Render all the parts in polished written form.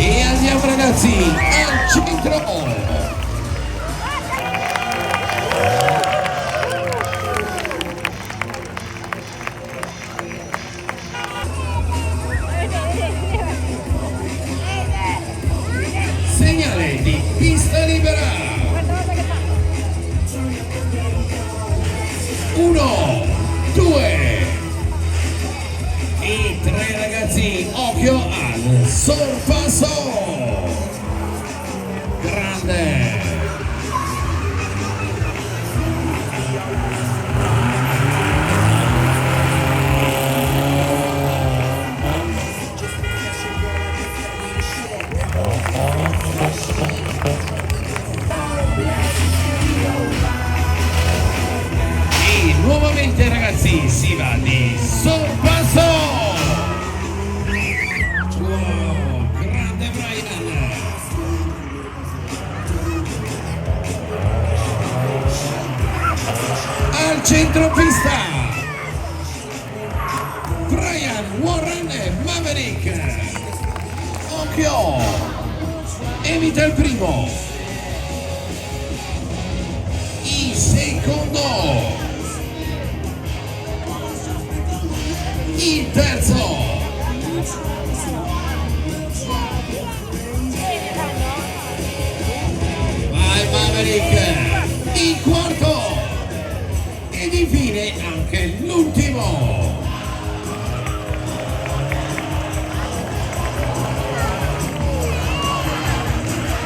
E andiamo ragazzi al centro. Segnale di pista libera. 1, 2 e 3 ragazzi, occhio al sorpasso. Grande. E nuovamente ragazzi si va di sorpasso. Wow, grande Brian. Al centro pista Brian Warren Maverick. Occhio, evita il primo, il secondo, il terzo, vai Maverick, il quarto ed infine anche l'ultimo.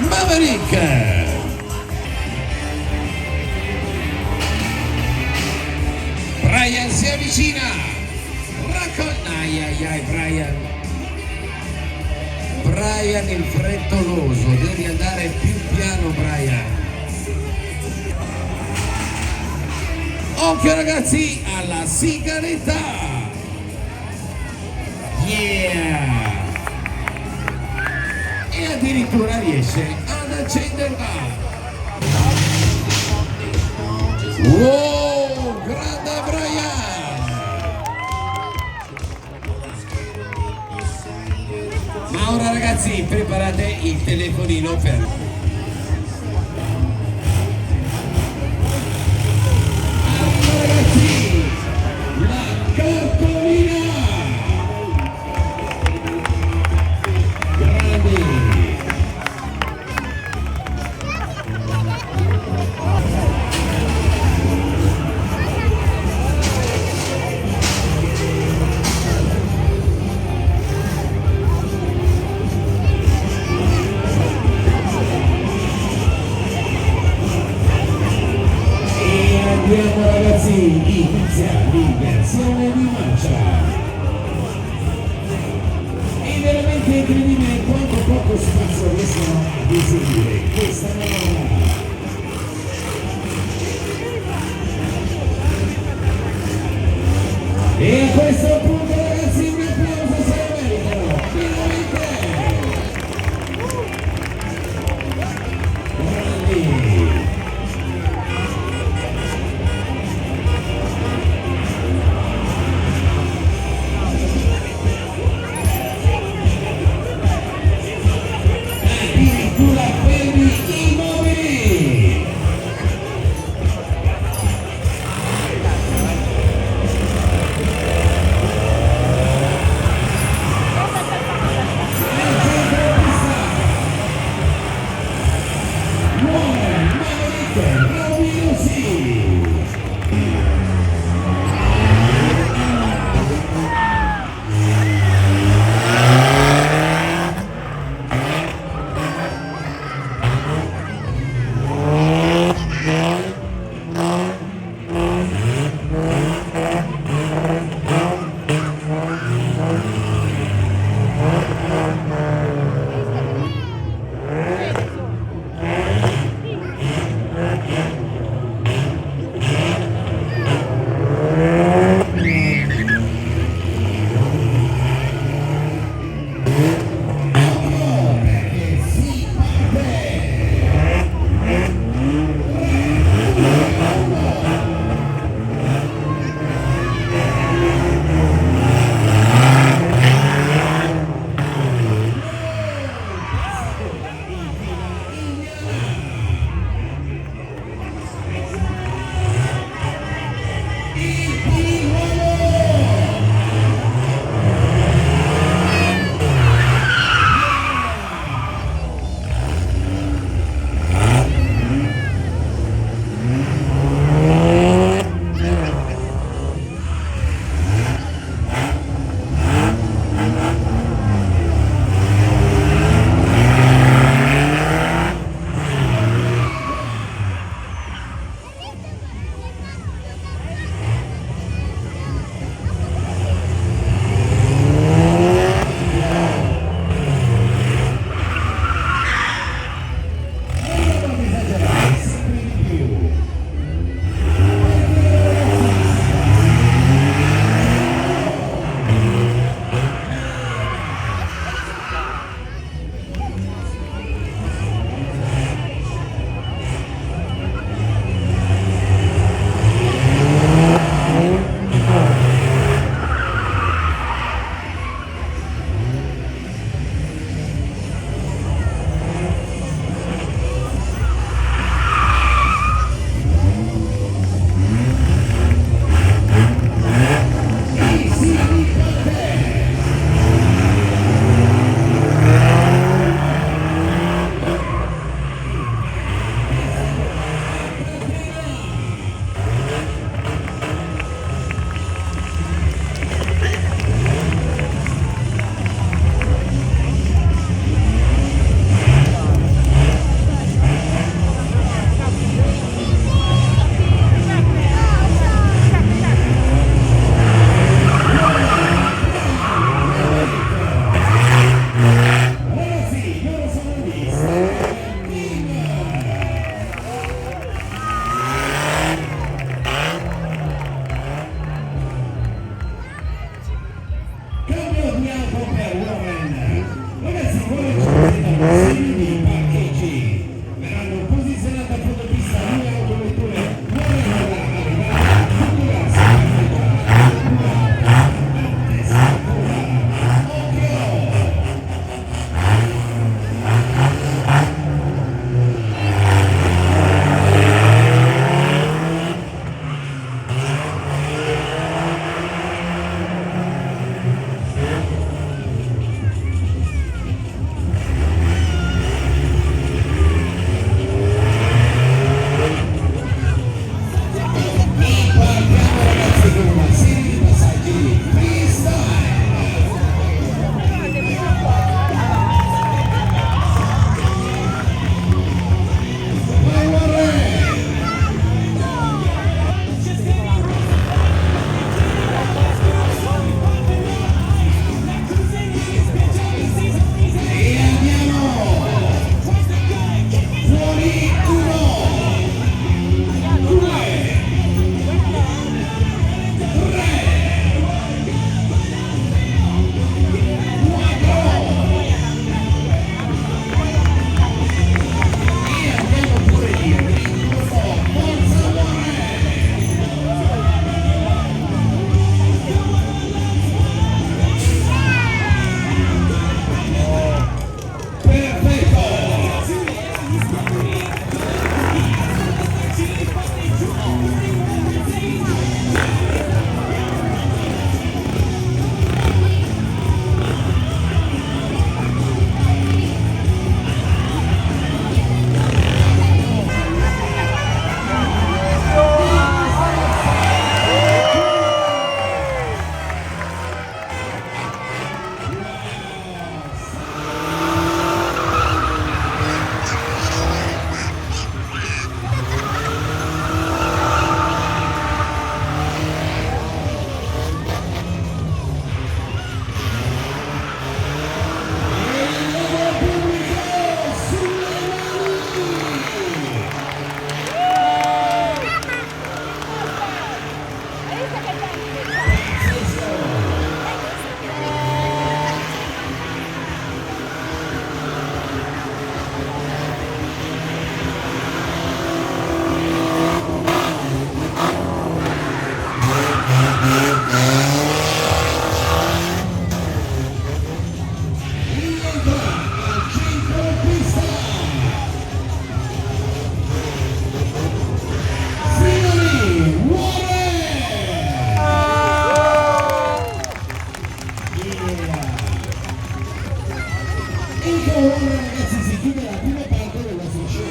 Maverick. Brian si avvicina. Ai Brian. Brian il frettoloso, devi andare più piano Brian. Occhio ragazzi alla sigaretta. Yeah! E addirittura riesce ad accenderla. Wow, grande Brian. Ma ora ragazzi preparate il telefonino per ragazzi la cartolina. Andiamo ragazzi, inizia l'inversione di marcia. È veramente incredibile quanto poco spazio riescono ad eseguire questa manovra. E a questo punto ragazzi un applauso se lo meritano, finalmente! Grandi! Addirittura per i Maverick. E con ora ragazzi si chiude la prima parte del nostro show.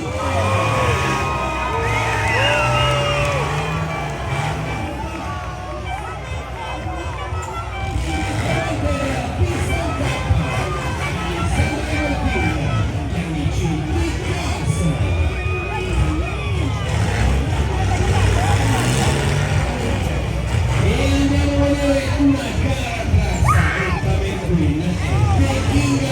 Una gara tra McQueen e King.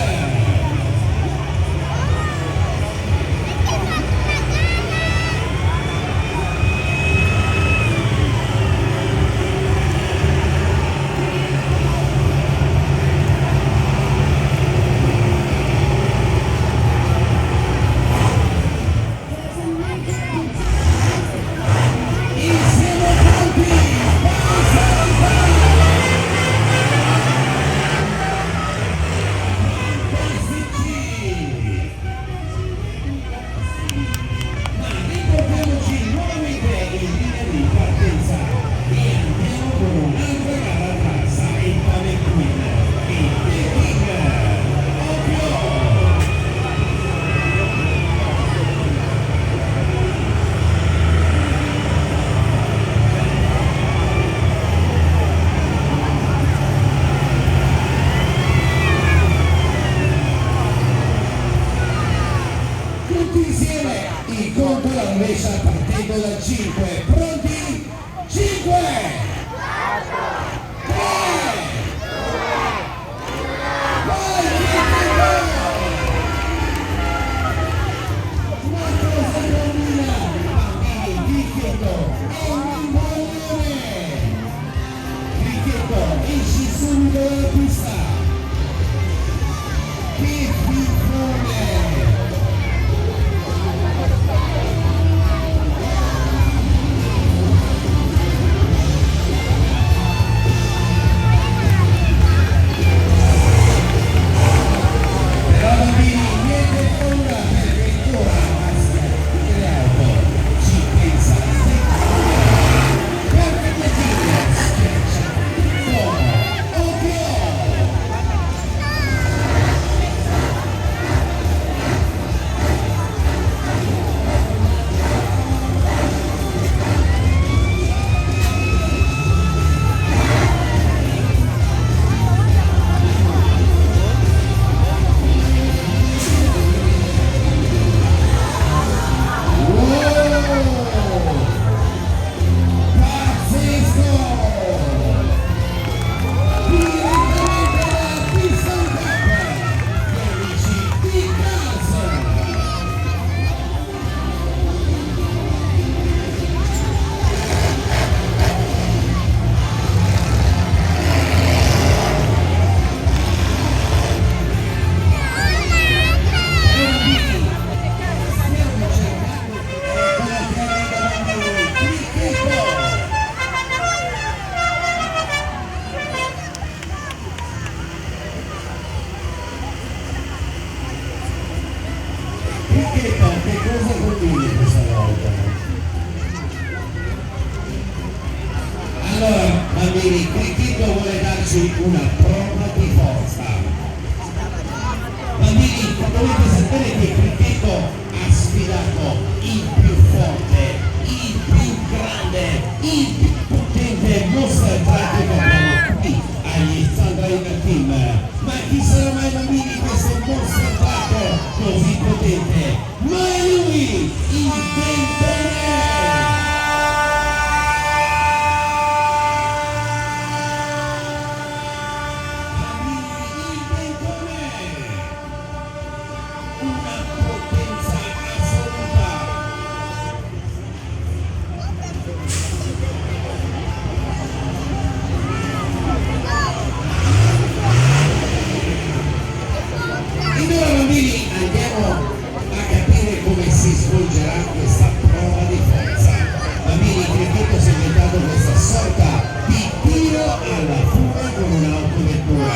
Insieme il conto alla rovescia partendo da 5, pronti? 5, 3, vai, ma cosa combina? Bambini, Cricchetto è un pallone. Cricchetto, esci subito dalla pista. Che piffone! Che cosa combini questa volta? Allora, bambini, Cricchetto vuole darci una prova di forza. Bambini, dovete sapere che Cricchetto ha sfidato il più forte, il più grande, il più potente mostro pratico che abbiamo qui agli Thunderina Team. Ma chi sarà mai, bambini, questo mostro pratico così potente? Ma è lui, il Ventone! Il Ventone! Una potenza assoluta! Ed ora, bambini, andiamo a capire come si svolgerà questa prova di forza. Bambini, Cricchetto si è inventato questa sorta di tiro alla fuga con un'autovettura.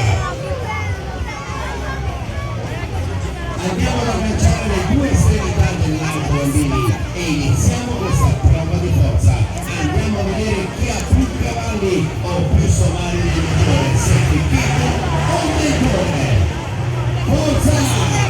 Andiamo ad agganciare le due estremità dell'arco, bambini, e iniziamo questa prova di forza. Andiamo a vedere chi ha più cavalli o più somari di motore, se Cricchetto o Ventone. Forza!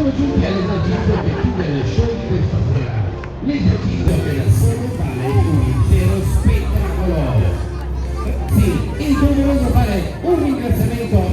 Siamo giunti all'esercizio che chiude lo show di questa sera. L'esercizio che da solo vale un intero spettacolo. Sì, il doveroso fare un ringraziamento